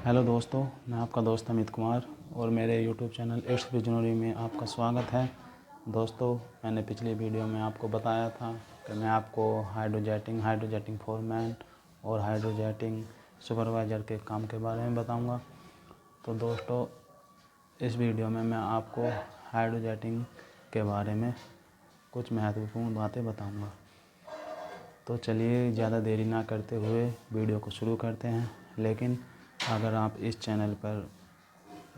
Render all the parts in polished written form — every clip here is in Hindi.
हेलो दोस्तों, मैं आपका दोस्त अमित कुमार और मेरे यूट्यूब चैनल इट्स विजनरी में आपका स्वागत है। दोस्तों, मैंने पिछली वीडियो में आपको बताया था कि मैं आपको हाइड्रोजेटिंग फोरमैन और हाइड्रोजेटिंग सुपरवाइज़र के काम के बारे में बताऊंगा। तो दोस्तों, इस वीडियो में मैं आपको हाइड्रोजेटिंग के बारे में कुछ महत्वपूर्ण बातें बताऊंगा। तो चलिए ज़्यादा देरी ना करते हुए वीडियो को शुरू करते हैं। लेकिन अगर आप इस चैनल पर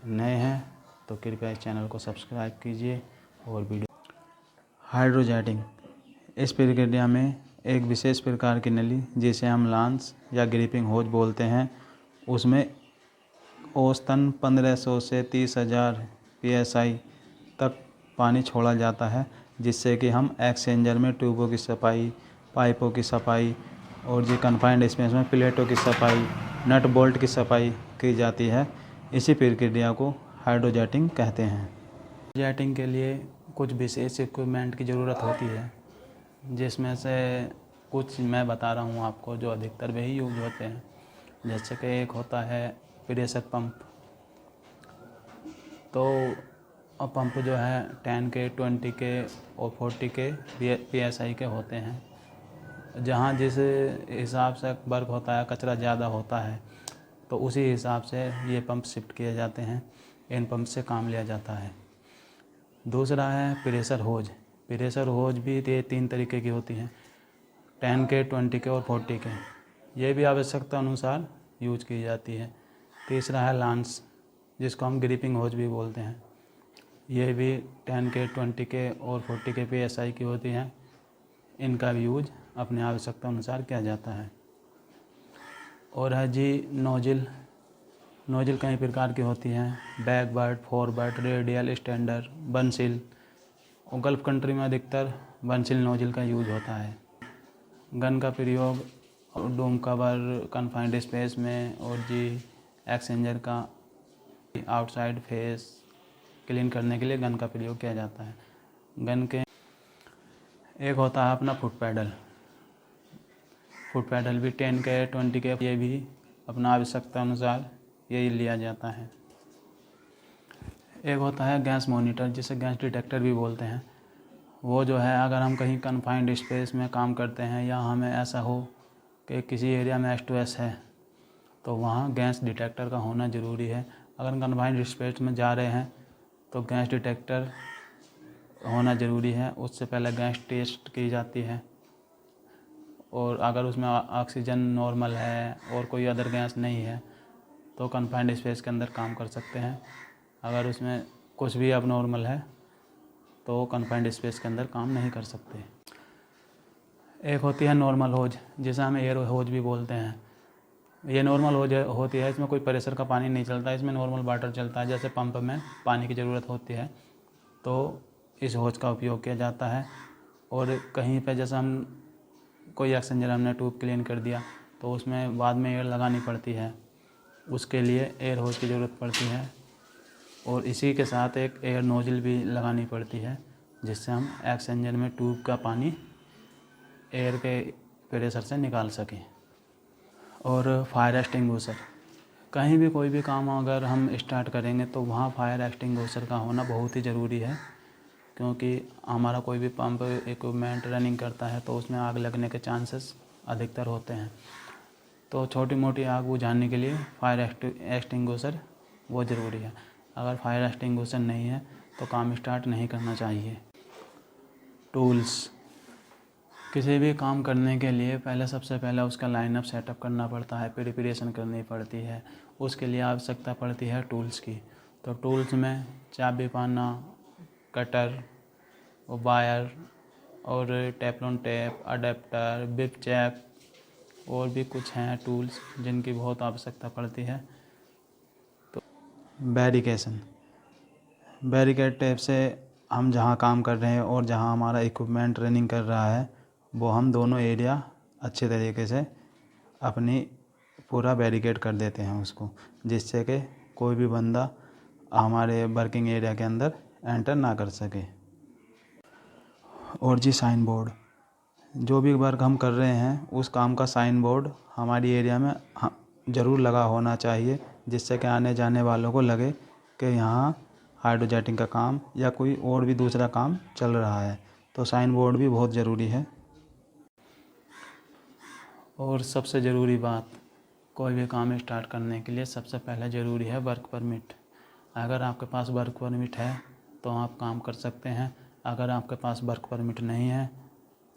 नए हैं तो कृपया इस चैनल को सब्सक्राइब कीजिए और वीडियो। हाइड्रोजेटिंग इस प्रक्रिया में एक विशेष प्रकार की नली, जिसे हम लांस या ग्रिपिंग होज बोलते हैं, उसमें औसतन 1500 से 30,000 psi तक पानी छोड़ा जाता है, जिससे कि हम एक्सचेंजर में ट्यूबों की सफाई, पाइपों की सफाई और जी कन्फाइंड स्पेस में प्लेटों की सफाई, नट बोल्ट की सफाई की जाती है। इसी प्रक्रिया को हाइड्रोजेटिंग कहते हैं। हाइड्रोजेटिंग के लिए कुछ विशेष इक्विपमेंट की ज़रूरत होती है, जिसमें से कुछ मैं बता रहा हूँ आपको, जो अधिकतर वही यूज होते हैं। जैसे कि एक होता है प्रेशर पंप। तो पंप जो है 10 के, 20 के और 40 के psi के होते हैं। जहाँ जिस हिसाब से वर्क होता है, कचरा ज़्यादा होता है, तो उसी हिसाब से ये पंप शिफ्ट किए जाते हैं। इन पंप से काम लिया जाता है। दूसरा है प्रेशर होज। प्रेशर होज भी ये 3 तरीके की होती हैं, 10 के, 20 के और 40 के। ये भी आवश्यकता अनुसार यूज की जाती है। तीसरा है लांस, जिसको हम ग्रिपिंग होज भी बोलते हैं। ये भी 10 के, 20 के और 40 के psi की होती हैं। इनका भी यूज अपने आवश्यकता अनुसार किया जाता है। और है जी नोजिल। नोजिल कई प्रकार की होती हैं, बैकवर्ड, फॉरवर्ड, रेडियल, स्टैंडर्ड, बंसिल। और गल्फ कंट्री में अधिकतर बंसिल नोजिल का यूज होता है। गन का प्रयोग डोम कवर, कन्फाइंड स्पेस में और जी एक्सचेंजर का आउटसाइड फेस क्लीन करने के लिए गन का प्रयोग किया जाता है। गन के एक होता है अपना फुट पैडल। फुट पैडल भी 10 के, 20 के, ये भी अपना आवश्यकता अनुसार यही लिया जाता है। एक होता है गैस मॉनिटर, जिसे गैस डिटेक्टर भी बोलते हैं। वो जो है, अगर हम कहीं कन्फाइंड स्पेस में काम करते हैं या हमें ऐसा हो कि किसी एरिया में S2S है, तो वहाँ गैस डिटेक्टर का होना ज़रूरी है। अगर कन्फाइंड स्पेस में जा रहे हैं तो गैस डिटेक्टर होना ज़रूरी है। उससे पहले गैस टेस्ट की जाती है, और अगर उसमें ऑक्सीजन नॉर्मल है और कोई अदर गैस नहीं है तो कन्फाइंड स्पेस के अंदर काम कर सकते हैं। अगर उसमें कुछ भी अब नॉर्मल है तो कन्फाइंड स्पेस के अंदर काम नहीं कर सकते। एक होती है नॉर्मल होज, जिसे हम एयर होज भी बोलते हैं। ये नॉर्मल होज होती है, इसमें कोई प्रेशर का पानी नहीं चलता, इसमें नॉर्मल वाटर चलता है। जैसे पंप में पानी की ज़रूरत होती है तो इस होज का उपयोग किया जाता है। और कहीं पे जैसे हम कोई एक्सचेंजर हमने ट्यूब क्लीन कर दिया तो उसमें बाद में एयर लगानी पड़ती है, उसके लिए एयर होज की ज़रूरत पड़ती है। और इसी के साथ एक एयर नोजल भी लगानी पड़ती है, जिससे हम एक्सचेंजर में ट्यूब का पानी एयर के प्रेशर से निकाल सकें। और फायर एक्सटिंग्विशर, कहीं भी कोई भी काम अगर हम स्टार्ट करेंगे तो वहाँ फायर एक्सटिंग्विशर का होना बहुत ही ज़रूरी है, क्योंकि हमारा कोई भी पंप इक्विपमेंट रनिंग करता है तो उसमें आग लगने के चांसेस अधिकतर होते हैं। तो छोटी मोटी आग बुझाने के लिए फायर एक्सटिंग्विशर वो ज़रूरी है। अगर फायर एक्सटिंग्विशर नहीं है तो काम स्टार्ट नहीं करना चाहिए। टूल्स, किसी भी काम करने के लिए पहले सबसे पहले उसका लाइनअप सेटअप करना पड़ता है, प्रिपरेशन करनी पड़ती है। उसके लिए आवश्यकता पड़ती है टूल्स की। तो टूल्स में चाबी पाना, कटर, वायर और Teflon tape, adapter, beep chap और भी कुछ हैं टूल्स जिनकी बहुत आवश्यकता पड़ती है। तो बैरिकेड टेप से हम जहाँ काम कर रहे हैं और जहाँ हमारा इक्विपमेंट रनिंग कर रहा है, वो हम दोनों एरिया अच्छे तरीके से अपनी पूरा बैरिकेड कर देते हैं उसको, जिससे कि कोई भी बंदा हमारे वर्किंग एरिया के अंदर एंटर ना कर सके। और जी साइन बोर्ड, जो भी वर्क हम कर रहे हैं उस काम का साइन बोर्ड हमारी एरिया में ज़रूर लगा होना चाहिए, जिससे कि आने जाने वालों को लगे कि यहाँ हाइड्रोजेटिंग का काम या कोई और भी दूसरा काम चल रहा है। तो साइन बोर्ड भी बहुत ज़रूरी है। और सबसे ज़रूरी बात, कोई भी काम स्टार्ट करने के लिए सबसे पहले ज़रूरी है वर्क परमिट। अगर आपके पास वर्क परमिट है तो आप काम कर सकते हैं। अगर आपके पास वर्क परमिट नहीं है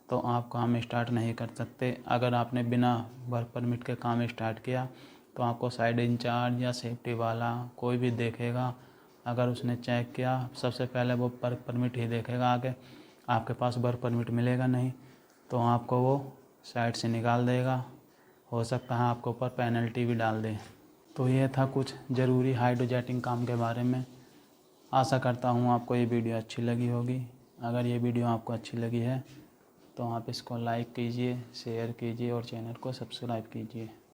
तो आप काम स्टार्ट नहीं कर सकते। अगर आपने बिना वर्क परमिट के काम स्टार्ट किया तो आपको साइड इंचार्ज या सेफ्टी वाला कोई भी देखेगा। अगर उसने चेक किया, सबसे पहले वो वर्क परमिट ही देखेगा। आगे आपके पास वर्क परमिट मिलेगा नहीं तो आपको वो साइट से निकाल देगा। हो सकता है आपके ऊपर पेनल्टी भी डाल दे। तो ये था कुछ ज़रूरी हाइड्रोजेटिंग काम के बारे में। आशा करता हूँ आपको ये वीडियो अच्छी लगी होगी। अगर ये वीडियो आपको अच्छी लगी है तो आप इसको लाइक कीजिए, शेयर कीजिए और चैनल को सब्सक्राइब कीजिए।